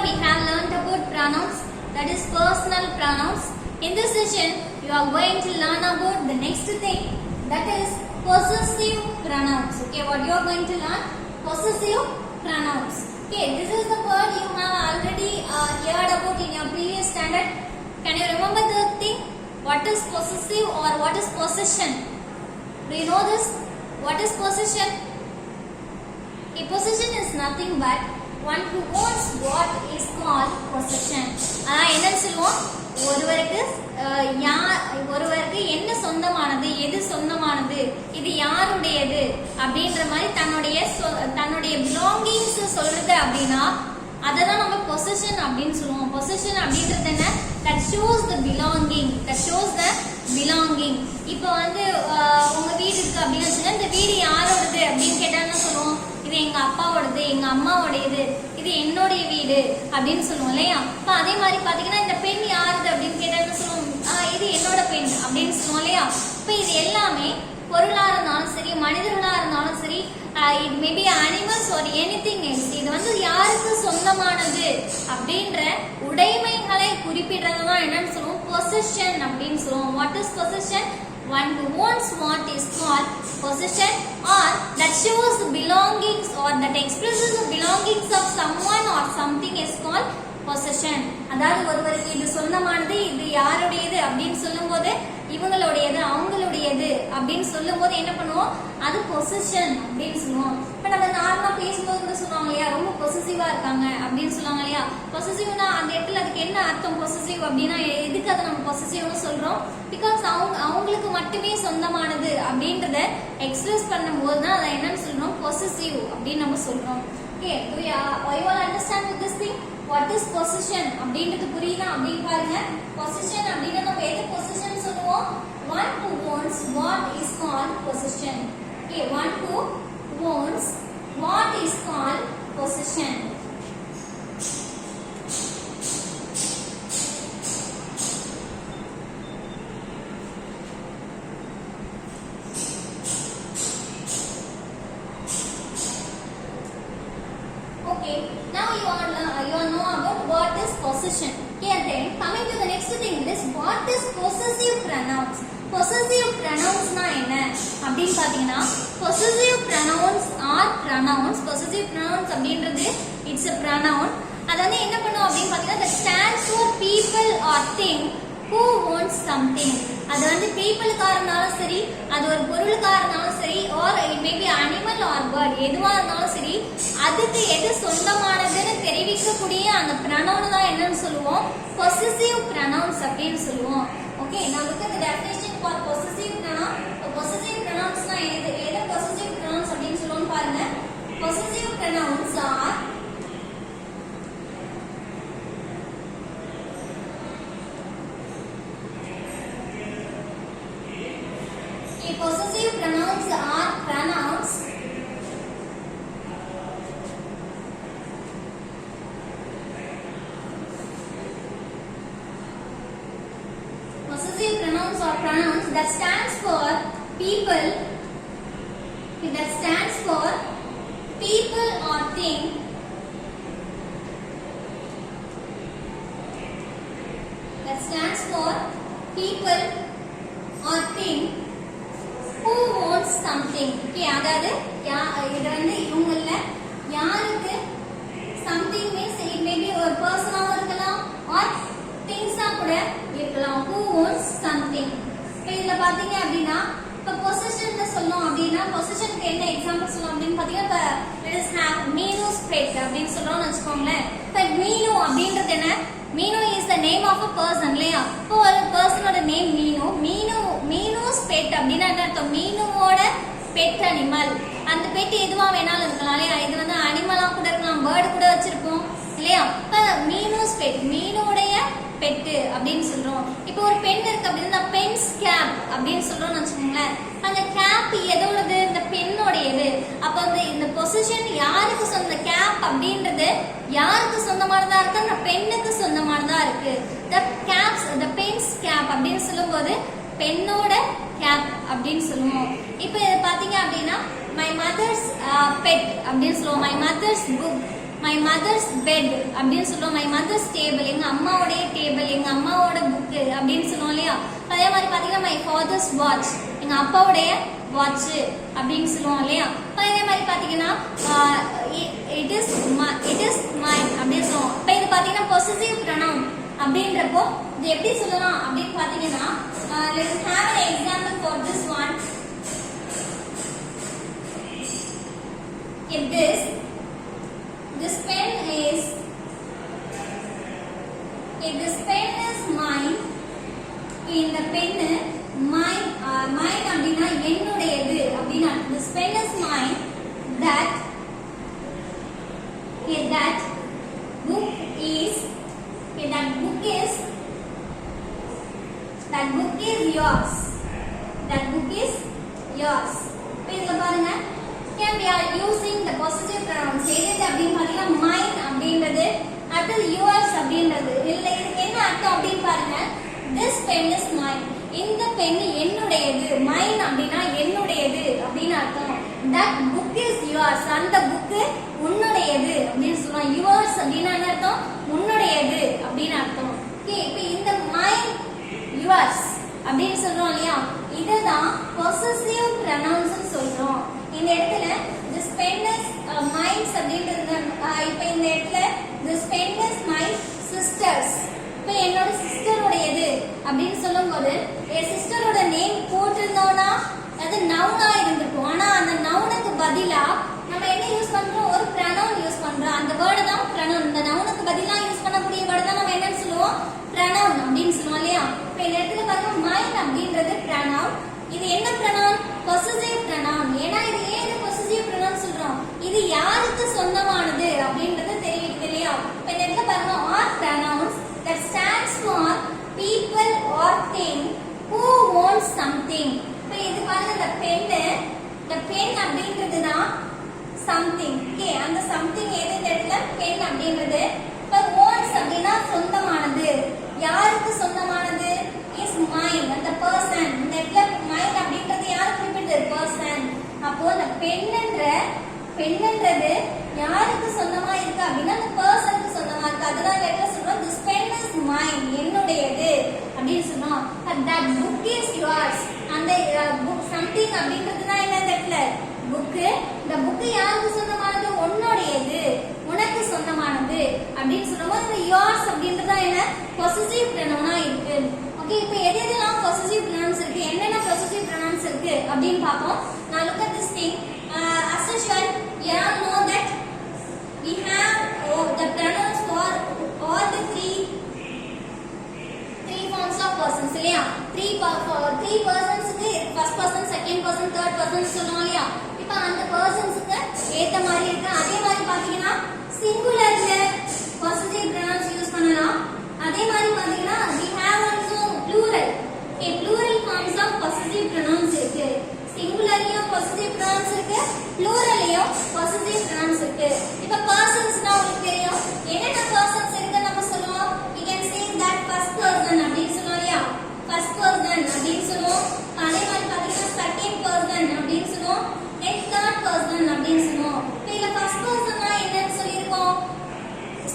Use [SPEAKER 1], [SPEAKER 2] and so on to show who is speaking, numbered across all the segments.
[SPEAKER 1] we have learned about pronouns, that is personal pronouns. In this session you are going to learn about the next thing, that is possessive pronouns. Okay, what you are going to learn? Possessive pronouns. Okay, this is the word you have already heard about in your previous standard. Can you remember the thing? What is possessive or what is possession? Do you know this? What is possession? A possession is nothing but one who owns what is called possession. என்ன சொல்லுவோம்? ஒருவருக்கு என்ன சொந்தமானது, எது சொந்தமானது, இது யாருடையது அப்படின்ற மாதிரி தன்னுடைய belongings சொல்றது அப்படின்னா அததான் நம்ம possession அப்படின்னு சொல்லுவோம். possession அப்படின்றது என்ன? that shows the belonging. இப்போ வந்து உங்க வீடு இருக்கு அப்படின்னு சொன்னா இந்த வீடு யாரோடது அப்படின்னு கேட்டான்னு சொல்லுவோம், இது எங்க அப்பாவோடது, எங்க அம்மாவோடையது, இது என்னுடைய வீடு அப்படின்னு சொல்லுவோம் இல்லையா? இப்போ அதே மாதிரி பாத்தீங்கன்னா இந்த பெண் யாருது அப்படின்னு கேட்டான்னு சொல்லுவோம், இது என்னோட பெண் அப்படின்னு சொல்லுவோம் இல்லையா? இப்போ இது எல்லாமே பொருளா இருந்தாலும் சரி, மனிதர்களா இருந்தாலும் சரி, it may be animals or anything else, இது வந்து யாருக்கு சொந்தமானது அப்படின்ற உடைமைகளை குறிப்பிடுறதுதான் என்னன்னு சொல்லுவோம்? possession அப்படின்னு சொல்லுவோம். what is possession? one who owns what is called possession, or that shows the belongings or that expresses the belongings of someone or something is called possession. அதாவது ஒருவருக்கு இது சொந்தமானது, இது யாருடையது அப்படின்னு சொல்லும்போது இவங்களுடையது, அவங்களுடையது அப்படின்னு சொல்லும்போது என்ன பண்ணுவோம்? அது பொசஷன் அப்படின்னு சொல்லுவோம். இப்ப நம்ம நார்மலா பேசும்போது சொல்லுவாங்க இல்லையா, ரொம்ப பொசசிவா இருக்காங்க அப்படின்னு சொல்லுவாங்க இல்லையா? பொசசிவ்னா அந்த இடத்துல அதுக்கு என்ன அர்த்தம்? பொசசிவ் அப்படின்னா எதுக்கு அதை நம்ம பொசசிவ்னு சொல்றோம்? பிகாஸ் அவங்களுக்கு மட்டுமே சொந்தமானது அப்படின்றத எக்ஸ்பிரஸ் பண்ணும்போது தான் அதை என்னன்னு சொல்றோம்? பொசசிவ் அப்படின்னு நம்ம சொல்றோம். Okay, you all understand with this thing? what is possession அப்படின்றது புரியுதா அப்படின்னு பாருங்க. possession அப்படினா நம்ம எது possession சொல்லுவோம்? one who owns what is called possession. okay, one who owns what is called possession. okay, now you all know about what is possession. okay, then coming to the next thing, this what is possessive pronouns? possessive pronouns na enna அப்படினு பாத்தீங்கன்னா possessive pronouns are pronouns. possessive pronouns அப்படின்றது it's a pronoun. அது வந்து என்ன பண்ணும் அப்படினு பாத்தீங்கன்னா that stands for people or thing who owns something. அது வந்து பீப்பிளுக்கா இருந்தாலும் சரி, அது ஒரு பொருளுக்கா இருந்தாலும் சரி, or it may be animal or bird, எதுவா இருந்தாலும் சரி, அதுக்கு எது சொந்தமானதுன்னு தெரிவிக்கக்கூடிய அந்த pronoun தான் என்னன்னு சொல்லுவோம்? possessive pronouns அப்படின்னு சொல்லுவோம். okay, now look at the definition for possessive pronoun. possessive pronouns னா எது possessive pronouns அப்படின்னு சொல்லுவோம் பாருங்க. possessive pronouns are possessive pronouns are pronouns that stands for people, or thing that stands for people or thing who owns something. okay, அதாவது இது வந்து இவங்கள யாருக்கு something means it may be ஒரு personாவும் இருக்கலாம் or things-ஆ கூட இருக்கலாம். who owns something. இப்போ இதுல பாத்தீங்க அப்படின்னா இப்போ possession சொல்லணும் அப்படின்னா possessionக்கு என்ன எக்ஸாம்பிள் சொல்லணும் அப்படின்னு பாத்தீங்கன்னா let us have Menu's pet அப்படின்னு சொல்றோம்னு வச்சுக்கோங்களேன். இப்போ மீனு அப்படின்றது என்ன? மீனு is the name of a person இல்லையா? இப்போ ஒரு பர்சனோட நேம் மீனுஸ் பெட் அப்படின்னா என்ன அர்த்தம்? மீனுவோட பெட் அனிமல். அந்த பெட் எதுவா வேணாலும் இருக்கலாம் இல்லையா? இது வந்து அனிமலா கூட இருக்கலாம், பேர்டு கூட வச்சிருப்போம் இல்லையா? இப்போ மீனுஸ் பெட், மீனுடைய பெட்டு அப்படின்னு சொல்றோம். இப்போ ஒரு பெண் இருக்கு அப்படின்னா பென்ஸ் கேப் அப்படின்னு சொல்றோம்னு வச்சுக்கோங்களேன். அந்த கேப் எதோடது? இந்த பெண்ணோடையது. அப்ப இந்த பொசிஷன் யாருக்கு சொந்த? கேப் அப்படின்றது யாருக்கு சொந்தமானதா இருக்கு? அந்த பெண்ணுக்கு சொந்தமானதா இருக்கு. the pen's cap அப்படின்னு சொல்லும்போது பெண்ணோட கேப் அப்படின்னு சொல்லுவோம். இப்போ இதை பாத்தீங்க அப்படின்னா my mother's pet அப்படின்னு சொல்லுவோம். my mother's book my mother's bed அப்படின்னு சொல்லுவோம். மை மதர்ஸ் டேபிள், எங்க அம்மாவோடைய டேபிள், எங்க அம்மாவோட புக்கு அப்படின்னு சொல்லுவோம் இல்லையா. அதே மாதிரி பாத்தீங்கன்னா மை ஃபாதர்ஸ் வாட்ச், எங்க அப்பாவுடைய வாட்ச் அப்படின்னு சொல்லுவோம் இல்லையா. அதே மாதிரி பாத்தீங்கன்னா இட் இஸ் மைன் அப்படின்னு சொல்லுவோம். இப்போ இது பாத்தீங்கன்னா பொசசிவ் ப்ரொனவுன் அப்படின்றப்போ இது எப்படி சொல்லலாம் அப்படின்னு பாத்தீங்கன்னா let's have an example for this one. If this pen is mine, இந்த pen mine அப்படின்னா என்னுடையது அப்படின்னா this pen is mine, that book is yours. That book is yours. இங்க பாருங்க, here we are using the possessive pronouns. எது அப்படினு பாத்தீங்கன்னா mine அப்படின்றது, அடுத்து yours அப்படின்றது. இல்ல இதுக்கு என்ன அர்த்தம் அப்படினு பாருங்க. This pen is mine. இந்த பென் என்னுடையது. mine அப்படினா என்னுடையது அப்படினு அர்த்தம். That book is yours. அந்த புக் உன்னுடையது அப்படினு சொல்றோம். yours அப்படினா என்ன அர்த்தம்? உன்னுடையது அப்படினு அர்த்தம். ஓகே, இப்போ இந்த mine yours அப்படின்னு சொல்றோம் இல்லையா, இதுதான் possessive pronouns சொல்றோம். இந்த இடத்துல this pen is mine அப்படின்றது. இப்போ இந்த இடத்துல this pen is my sister's. இப்போ என்னோட சிஸ்டருடையது அப்படின்னு சொல்லும்போது என் சிஸ்டரோட நேம் போட்டிருந்தோம்னா அது நவுனா இருந்திருக்கும். ஆனா அந்த நவுனுக்கு பதிலா நம்ம என்ன யூஸ் பண்றோம்? ஒரு pronoun யூஸ் பண்றோம். அந்த வேர்டு தான் pronoun. இந்த நவுனுக்கு பதிலா யூஸ் பண்ணக்கூடிய வேர்டு தான் நம்ம என்னன்னு சொல்லுவோம்? pronoun அப்படின்னு சொல்லுவோம் இல்லையா. இப்போ இந்த இடத்துல பாருங்க mine அப்படின்றது pronoun. இது என்ன pronoun? possessive pronoun. ஏன்னா இது ஏன் possessive pronoun சொல்றோம்? இது யாருக்கு சொந்தமானது அப்படின்றது தெரிவிக்குது இல்லையா. இப்போ இந்த இடத்துல பாருங்க are pronouns that stands for people or thing who wants something. இப்போ இது பாருங்க the pen அப்படின்றது தான் something. ஓகே, அந்த something எது இந்த இடத்துல pen அப்படின்றது. இப்போ wants அப்படினா சொந்தமானது. யாருக்கு சொந்தமானது? is mine. அந்த person. இந்த இடத்துல mine அப்படின்றது யார் குறிப்பிடுது? person. அப்போ அந்த பென்ன்றது யாருக்கு சொந்தமா இருக்கு அப்படின்னா அந்த பர்சனுக்கு சொந்தமா இருக்கு. அதுதான் இந்த இடத்துல சொல்றோம் this pen is mine, என்னுடையது அப்படின்னு சொல்றோம். that book is yours. அந்த book something அப்படின்றது தான் என்ன இந்த இடத்துல book. இந்த book யாருக்கு சொந்தமானது? உன்னுடையது, உனக்கு சொந்தமானது அப்படின்னு சொல்லும்போது இந்த yours அப்படின்றது தான் என்ன possessive pronoun-ஆ இருக்கு. ஓகே, இப்போ எதெல்லாம் possessive pronouns இருக்கு, என்னென்ன possessive pronouns இருக்கு அப்படின்னு பார்ப்போம். Now look at this thing. As usual, you all know that we have the pronouns for all the three forms of persons இல்லையா. three persons க்கு first person, second person, third person சொல்லுவோம் இல்லையா. இப்போ அந்த personsக்கு ஏத்த மாதிரி இருக்கு. அதே மாதிரி பாத்தீங்கன்னா singularல possessive pronouns யூஸ் பண்ணலாம். அதே மாதிரி பாத்தீங்கன்னா we have also plural. Okay, plural forms of possessive pronouns இருக்கு. singularலயும் possessive pronouns இருக்கு, pluralலயும் possessive pronouns இருக்கு. இப்போ personsனா உங்களுக்கு தெரியும். என்னென்ன persons இருக்கு நம்ம சொல்லுவோம்? we can say that first person அப்படின்னு சொல்லுவோம் இல்லையா. first person அப்படின்னு சொல்லுவோம். அதே மாதிரி பாத்தீங்கன்னா second person அப்படின்னு சொல்லுவோம். next third person அப்படின்னு சொல்லுவோம். இப்போ இதுல first personனா என்னன்னு சொல்லிருக்கோம்?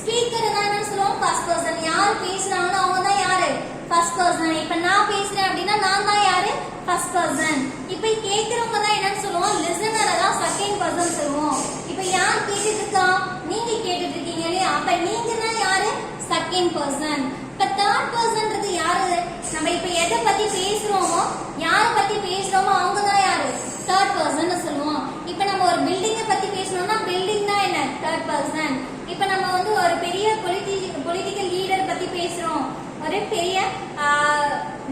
[SPEAKER 1] ஸ்பீக்கர் தான் என்ன சொல்லுவோம்? first person. யார் பேசுறாங்களோ அவங்க தான் யாரு? first person. இப்போ நான் பேசுறேன் அப்படின்னா நான் தான் யாரு? first person. இப்போ கேக்குறவங்க தான் என்னன்னு சொல்லுவோம்? listener தான் second person சொல்லுவோம். இப்போ யார் கேட்டுட்டு இருக்கா? நீங்க கேட்டுட்டு இருக்கீங்க இல்லையா. அப்ப நீங்க தான் யாரு? second person. இப்போ third personன்றது யாரு? நம்ம இப்போ எதை பத்தி பேசுறோமோ, யார பத்தி பேசுறோமோ அவங்க தான் யாரு? third person சொல்லுவோம். இப்போ நம்ம ஒரு பில்டிங்கை பத்தி பேசணும்னா பில்டிங் தான் என்ன? third person. இப்போ நம்ம வந்து ஒரு பெரிய பொலிட்டிக்கல் லீடர் பத்தி பேசுறோம், ஒரு பெரிய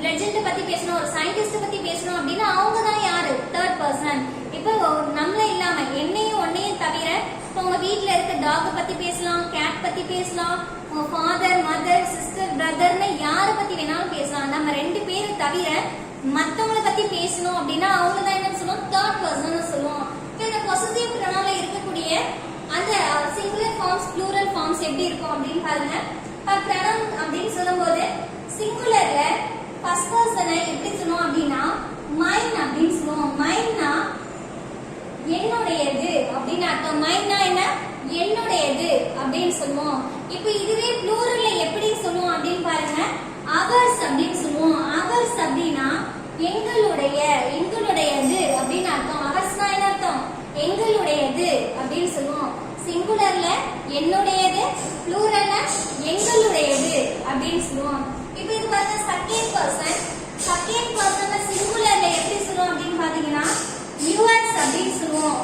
[SPEAKER 1] லெஜெண்ட் பத்தி பேசணும், ஒரு சயின்டிஸ்ட் பத்தி பேசணும் அப்படின்னா அவங்க தான் யாரு? Third person. இப்போ நம்மள இல்லாம என்னையும் ஒன்னையும் தவிர இப்போ உங்க வீட்ல இருக்க டாக் பத்தி பேசலாம், கேட் பத்தி பேசலாம், உங்க ஃபாதர், மதர், சிஸ்டர், பிரதர்னு யார பத்தி வேணாலும் பேசலாம். நம்ம ரெண்டு பேரை தவிர மத்தவங்கள பத்தி பேசணும் அப்படின்னா அவங்க தான் என்ன சொல்லுவோம்? தேர்ட் பர்சன் சொல்லுவோம். இப்போ இந்த பொசசிவ் ப்ரொனவுன்ல இருக்கக்கூடிய அந்த சிங்குலர் ஃபார்ம்ஸ், ப்ளூரல் ஃபார்ம்ஸ் எப்படி இருக்கும் அப்படின்னு பாருங்க. ப்ரொனவுன் அப்படின்னு சொல்லும்போது சிங்குலர்ல ஃபர்ஸ்ட் பர்சனை எப்படி சொல்லுவோம் அப்படின்னா மைன் அப்படின்னு சொல்லுவோம். மைன்னா என்னுடையது அப்படின்னு அர்த்தம். மைன்னா என்ன? என்னுடையது இப்போ இதுவே ப்ளூரல்ல எப்படி சொல்லுவோம் அப்படின்னு பாருங்க. ours அப்படின்னு சொல்லுவோம். ours அப்படினா எங்களுடையது அப்படின்னு அர்த்தம். அவர்ஸ்னா என்ன அர்த்தம்? எங்களுடையது அப்படின்னு சொல்லுவோம். சிங்குலர்ல என்னுடையது, ப்ளூரல்ல எங்களுடையது அப்படின்னு சொல்லுவோம். இப்போ இது பாருங்க செகண்ட் பர்சன். செகண்ட் பர்சன்ல சிங்குலர்ல எப்படி சொல்லுவோம் அப்படின்னு பாத்தீங்கன்னா yours அப்படின்னு சொல்லுவோம்.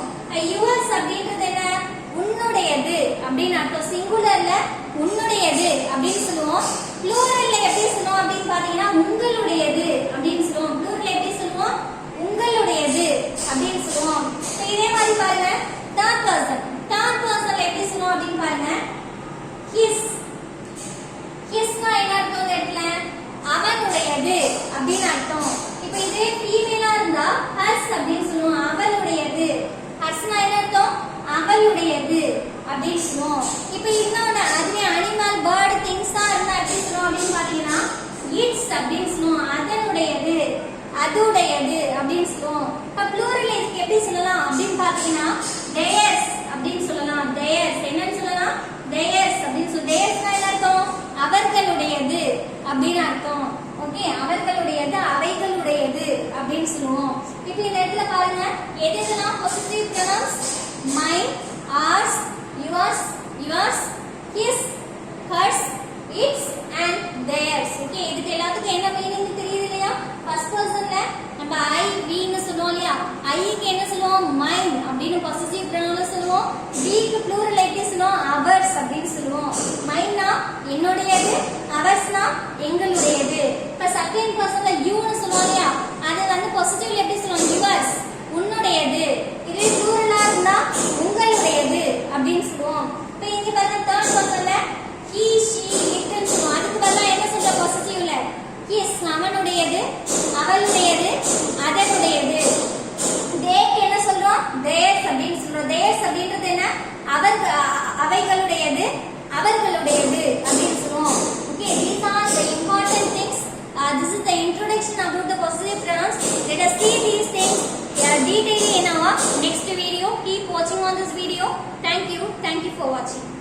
[SPEAKER 1] yours அப்படின்றது என்ன? உன்னுடையது அப்படின்னு அர்த்தம். சிங்குலர்ல உன்னுடையது அப்படின்னு சொல்லுவோம். ப்ளூரல்ல எப்படி சொல்லுவோம் அப்படின்னு பாத்தீங்கன்னா உங்களுடையது அப்படின்னு சொல்லுவோம். ப்ளூரல்ல எப்படி சொல்லுவோம்? உங்களுடையது அப்படின்னு சொல்லுவோம். இதே மாதிரி பாருங்க தேர்ட் பர்சன். தேர்ட் பர்சன்ல எப்படி சொல்லுவோம் அப்படின்னு பாருங்க his. hisனா என்ன அர்த்தம்? இந்த இடத்துல அவனுடையது அப்படின்னு அர்த்தம். இப்போ இதே ஃபீமேலா இருந்தா hers அப்படின்னு சொல்லுவோம். அவளுடையது. hersனா என்ன அர்த்தம்? அவளுடையது அப்படின்னு சொல்லுவோம். இப்போ இன்னொன்னு அதுவே அனிமல், பேர்டு, திங்ஸா இருந்தா எப்படி சொல்லுவோம் அப்படின்னு பாத்தீங்கன்னா its அப்படின்னு சொல்லுவோம். அதனுடையது, அதுடையது அப்படின்னு சொல்லுவோம். இப்ப ப்ளூரல் இதுக்கு எப்படி சொல்லலாம் அப்படின்னு பாத்தீங்கன்னா theirs அப்படின்னு சொல்லலாம். theirs என்னன்னு சொல்லலாம்? theirs அப்படின்னு சொல்லி theirsனா என்ன அர்த்தம்? அவர்களுடையது அப்படின்னு அர்த்தம். ஓகே, அவர்களுடையது, அவைகளுடையது அப்படின்னு சொல்லுவோம். இப்போ இந்த இடத்துல பாருங்க எதுலாம் possessive pronouns? mine, ours, yours, his, hers, its and theirs. Okay, இதுக்கு எல்லாத்துக்கும் என்ன மீனிங் தெரியுது இல்லையா? ஃபர்ஸ்ட் பர்சன்ல நம்ம I, we ன்னு சொல்லுவோம் இல்லையா? I க்கு என்ன சொல்லுவோம்? mine அப்படின்னு பொசிட்டிவ் ப்ரொனவுன்ல சொல்லுவோம். we க்கு ப்ளூரல் எப்படி சொல்லுவோம்? ours அப்படின்னு சொல்லுவோம். mineனா என்னுடையது, oursனா எங்களுடையது. இப்ப செகண்ட் பர்சன்ல you ன்னு சொல்லுவோம் இல்லையா? அது வந்து பொசிட்டிவ்ல எப்படி சொல்லுவோம்? yours உன்னுடையது. இதே ப்ளூரலா இருந்தா உங்களுடையது அப்படின்னு சொல்லுவோம். இப்போ இங்க பாருங்க தேர்ட் பர்சன்ல he, she, it ன்னு சொல்லுவோம். அதுக்கு பதிலா என்ன சொல்ற பொசிட்டிவ்ல? his அவனுடையது, அவளுடையது, அதனுடையது. they என்ன சொல்றோம்? theirs அப்படின்னு சொல்றோம். theirs அப்படின்றது என்ன? அவைகளுடையது, அவர்களுடையது அப்படின்னு சொல்லுவோம். Okay, these are the important things. This is the introduction about the possessive pronouns. Let us see these things detailedly in our next video. Keep watching on this video. Thank you for watching.